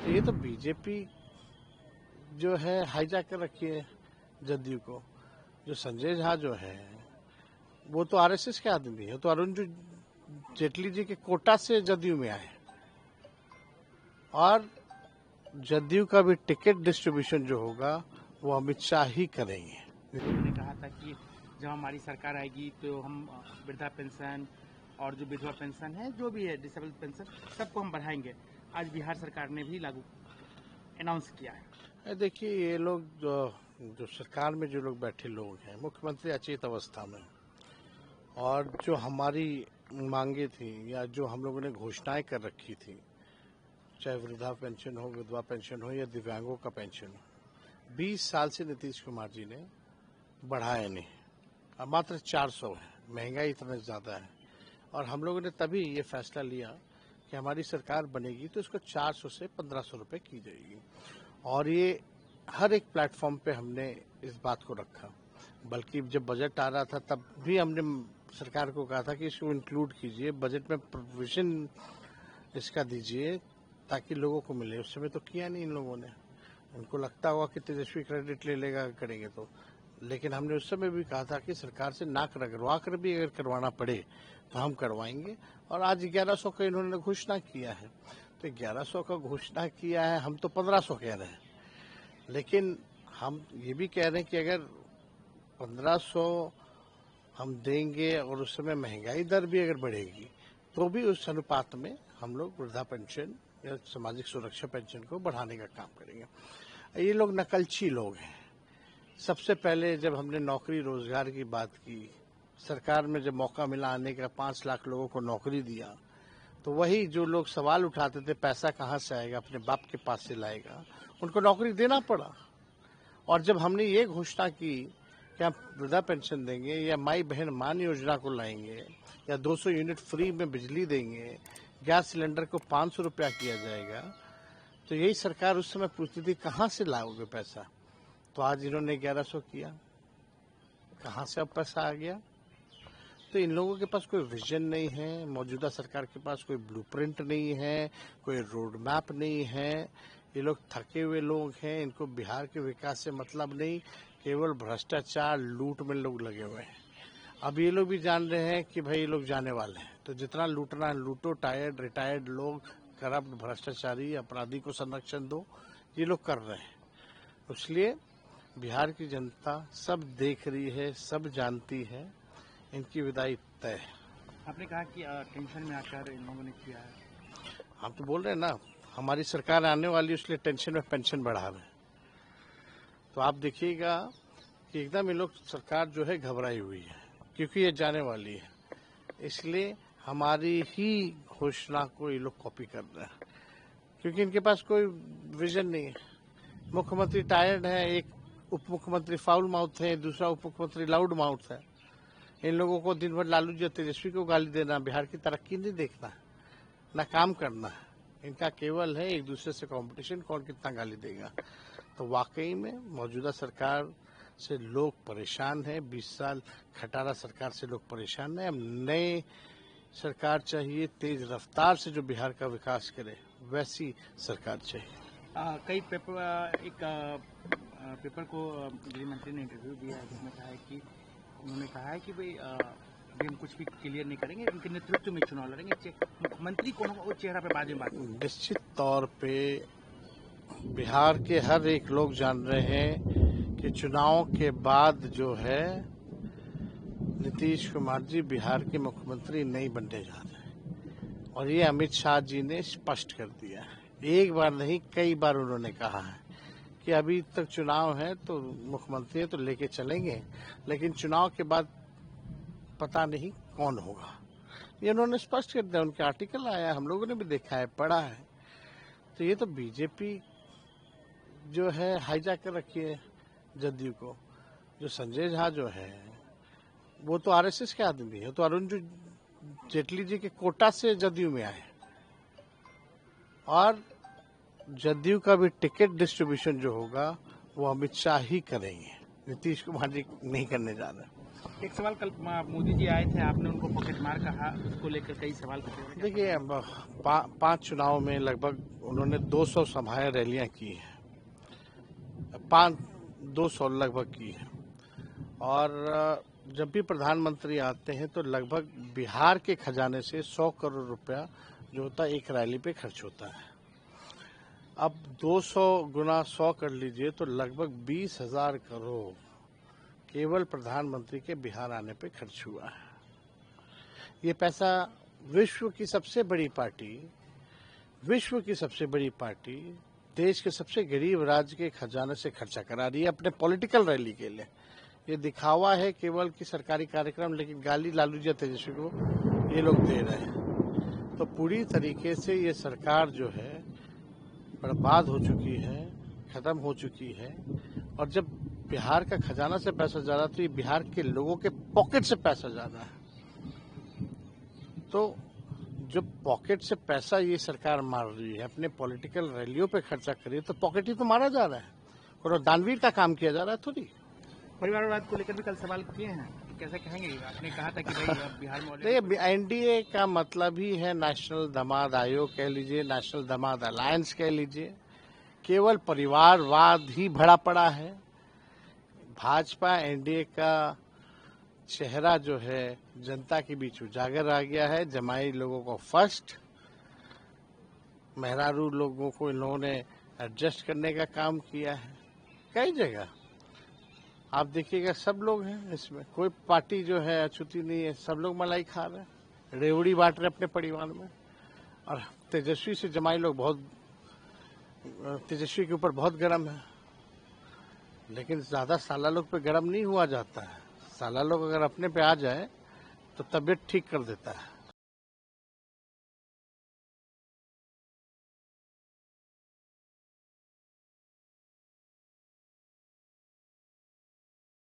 ये तो बीजेपी जो है हाईजैक कर रखी है जदयू को। जो संजय झा जो है वो तो आरएसएस के आदमी है, तो अरुण जेटली जी के कोटा से जदयू में आए और जदयू का भी टिकट डिस्ट्रीब्यूशन जो होगा वो अमित शाह ही करेंगे। उन्होंने कहा था कि जब हमारी सरकार आएगी तो हम वृद्धा पेंशन और जो विधवा पेंशन है, जो भी है डिसेबल पेंशन, सबको हम बढ़ाएंगे। आज बिहार सरकार ने भी लागू अनाउंस किया है। देखिए, ये लोग जो सरकार में जो लोग बैठे लोग हैं, मुख्यमंत्री अचेत अवस्था में, और जो हमारी मांगे थी या जो हम लोगों ने घोषणाएं कर रखी थी, चाहे वृद्धा पेंशन हो, विधवा पेंशन हो या दिव्यांगों का पेंशन हो, 20 साल से नीतीश कुमार जी ने बढ़ाया नहीं। अब मात्र 400 है। महंगाई इतना ज़्यादा है और हम लोगों ने तभी ये फैसला लिया कि हमारी सरकार बनेगी तो इसको 400 से 1500 रुपये की जाएगी। और ये हर एक प्लेटफॉर्म पे हमने इस बात को रखा। बल्कि जब बजट आ रहा था तब भी हमने सरकार को कहा था कि इसको इंक्लूड कीजिए, बजट में प्रोविजन इसका दीजिए ताकि लोगों को मिले। उस समय तो किया नहीं इन लोगों ने। उनको लगता होगा कि तेजस्वी क्रेडिट ले लेगा करेंगे तो, लेकिन हमने उस समय भी कहा था कि सरकार से नाक रगड़वा कर भी अगर करवाना पड़े तो हम करवाएंगे। और आज 1100 का इन्होंने घोषणा किया है, तो 1100 का घोषणा किया है, हम तो 1500 कह रहे हैं। लेकिन हम ये भी कह रहे हैं कि अगर 1500 हम देंगे और उस समय महंगाई दर भी अगर बढ़ेगी तो भी उस अनुपात में हम लोग वृद्धा पेंशन या सामाजिक सुरक्षा पेंशन को बढ़ाने का काम करेंगे। ये लोग नकलची लोग हैं। सबसे पहले जब हमने नौकरी रोजगार की बात की, सरकार में जब मौका मिला आने का, 5 लाख लोगों को नौकरी दिया, तो वही जो लोग सवाल उठाते थे पैसा कहाँ से आएगा, अपने बाप के पास से लाएगा, उनको नौकरी देना पड़ा। और जब हमने ये घोषणा की कि हम वृद्धा पेंशन देंगे या माई बहन मान योजना को लाएंगे या 200 यूनिट फ्री में बिजली देंगे, गैस सिलेंडर को 500 रुपया किया जाएगा, तो यही सरकार उस समय पूछती थी कहाँ से लाओगे पैसा। तो आज इन्होंने 1100 किया, कहाँ से अब पैसा आ गया। तो इन लोगों के पास कोई विजन नहीं है, मौजूदा सरकार के पास कोई ब्लूप्रिंट नहीं है, कोई रोड मैप नहीं है। ये लोग थके हुए लोग हैं, इनको बिहार के विकास से मतलब नहीं, केवल भ्रष्टाचार लूट में लोग लगे हुए हैं। अब ये लोग भी जान रहे हैं कि भाई ये लोग जाने वाले हैं, तो जितना लूटना है लूटो। टायर्ड रिटायर्ड लोग, करप्ट भ्रष्टाचारी अपराधी को संरक्षण दो, ये लोग कर रहे हैं। इसलिए बिहार की जनता सब देख रही है, सब जानती है, इनकी विदाई तय है। आपने कहा कि टेंशन में आकर इन लोगों ने किया है। हम तो बोल रहे हैं ना, हमारी सरकार आने वाली, इसलिए टेंशन में पेंशन बढ़ा रहे हैं। तो आप देखिएगा कि एकदम ये लोग सरकार जो है घबराई हुई है, क्योंकि ये जाने वाली है। इसलिए हमारी ही घोषणा को ये लोग कॉपी कर रहे हैं, क्योंकि इनके पास कोई विजन नहीं है। मुख्यमंत्री टायर्ड है, एक उप मुख्यमंत्री फाउल माउथ है, दूसरा उप मुख्यमंत्री लाउड माउथ है। इन लोगों को दिन भर लालू जी तेजस्वी को गाली देना, बिहार की तरक्की नहीं देखना, ना काम करना है। इनका केवल है एक दूसरे से कंपटीशन, कौन कितना गाली देगा। तो वाकई में मौजूदा सरकार से लोग परेशान हैं। 20 साल खटारा सरकार से लोग परेशान हैं। अब नए सरकार चाहिए, तेज रफ्तार से जो बिहार का विकास करे, वैसी सरकार चाहिए। कई पेपर को गृह मंत्री ने इंटरव्यू दिया है, जिसमें कहा है कि उन्होंने कहा है कि भाई अभी हम कुछ भी क्लियर नहीं करेंगे, उनके नेतृत्व में चुनाव लड़ेंगे। मुख्यमंत्री कौन होगा वो चेहरा पे बाद में बात। निश्चित तौर पे बिहार के हर एक लोग जान रहे हैं कि चुनाव के बाद जो है नीतीश कुमार जी बिहार के मुख्यमंत्री नहीं बनने जा रहे, और ये अमित शाह जी ने स्पष्ट कर दिया है। एक बार नहीं, कई बार उन्होंने कहा है कि अभी तक चुनाव है तो मुख्यमंत्री तो लेके चलेंगे, लेकिन चुनाव के बाद पता नहीं कौन होगा। ये उन्होंने स्पष्ट कर दिया, उनके आर्टिकल आया, हम लोगों ने भी देखा है, पढ़ा है। तो ये तो बीजेपी जो है हाईजैक कर रखी है जदयू को। जो संजय झा जो है वो तो आरएसएस के आदमी है, तो अरुण जेटली जी के कोटा से जदयू में आए और जदयू का भी टिकट डिस्ट्रीब्यूशन जो होगा वो अमित शाह ही करेंगे, नीतीश कुमार जी नहीं करने जा रहे। एक सवाल कल मोदी जी आए थे, आपने उनको पॉकेट मार कहा, उसको लेकर कई सवाल करते। देखिए, अब 5 चुनाव में लगभग उन्होंने 200 सभाएं रैलियां की हैं, 200 लगभग की है। और जब भी प्रधानमंत्री आते हैं तो लगभग बिहार के खजाने से 100 करोड़ रुपया जो होता है एक रैली पे खर्च होता है। अब 200 गुना 100 कर लीजिए तो लगभग 20,000 करोड़ केवल प्रधानमंत्री के बिहार आने पे खर्च हुआ है। ये पैसा विश्व की सबसे बड़ी पार्टी देश के सबसे गरीब राज्य के खजाने से खर्चा करा रही है अपने पॉलिटिकल रैली के लिए। ये दिखावा है केवल कि सरकारी कार्यक्रम, लेकिन गाली लालू जी तेजस्वी को ये लोग दे रहे हैं। तो पूरी तरीके से ये सरकार जो है बर्बाद हो चुकी है, खत्म हो चुकी है। और जब बिहार का खजाना से पैसा जा रहा तो ये बिहार के लोगों के पॉकेट से पैसा जा रहा है। तो जब पॉकेट से पैसा ये सरकार मार रही है, अपने पॉलिटिकल रैलियों पे खर्चा कर रही है, तो पॉकेट ही तो मारा जा रहा है और दानवीर का काम किया जा रहा है थोड़ी। परिवारवाद को लेकर भी कल सवाल किए हैं, कैसे कहेंगे? आपने कहा था कि भाई बिहार में देखिए, एनडीए का मतलब ही है नेशनल दामाद आयोग कह लीजिए, नेशनल दामाद अलायंस कह लीजिए। केवल परिवारवाद ही भरा पड़ा है। भाजपा एनडीए का चेहरा जो है जनता के बीच उजागर आ गया है। जमाई लोगों को फर्स्ट, मेहरारू लोगों को इन लोगों ने एडजस्ट करने का काम किया है। कई जगह आप देखिएगा सब लोग हैं इसमें, कोई पार्टी जो है अछूती नहीं है, सब लोग मलाई खा रहे हैं, रेवड़ी बांट रहे अपने परिवार में। और तेजस्वी से जमाई लोग तेजस्वी के ऊपर बहुत गर्म है, लेकिन ज्यादा साला लोग पे गर्म नहीं हुआ जाता है। साला लोग अगर अपने पे आ जाए तो तबीयत ठीक कर देता है।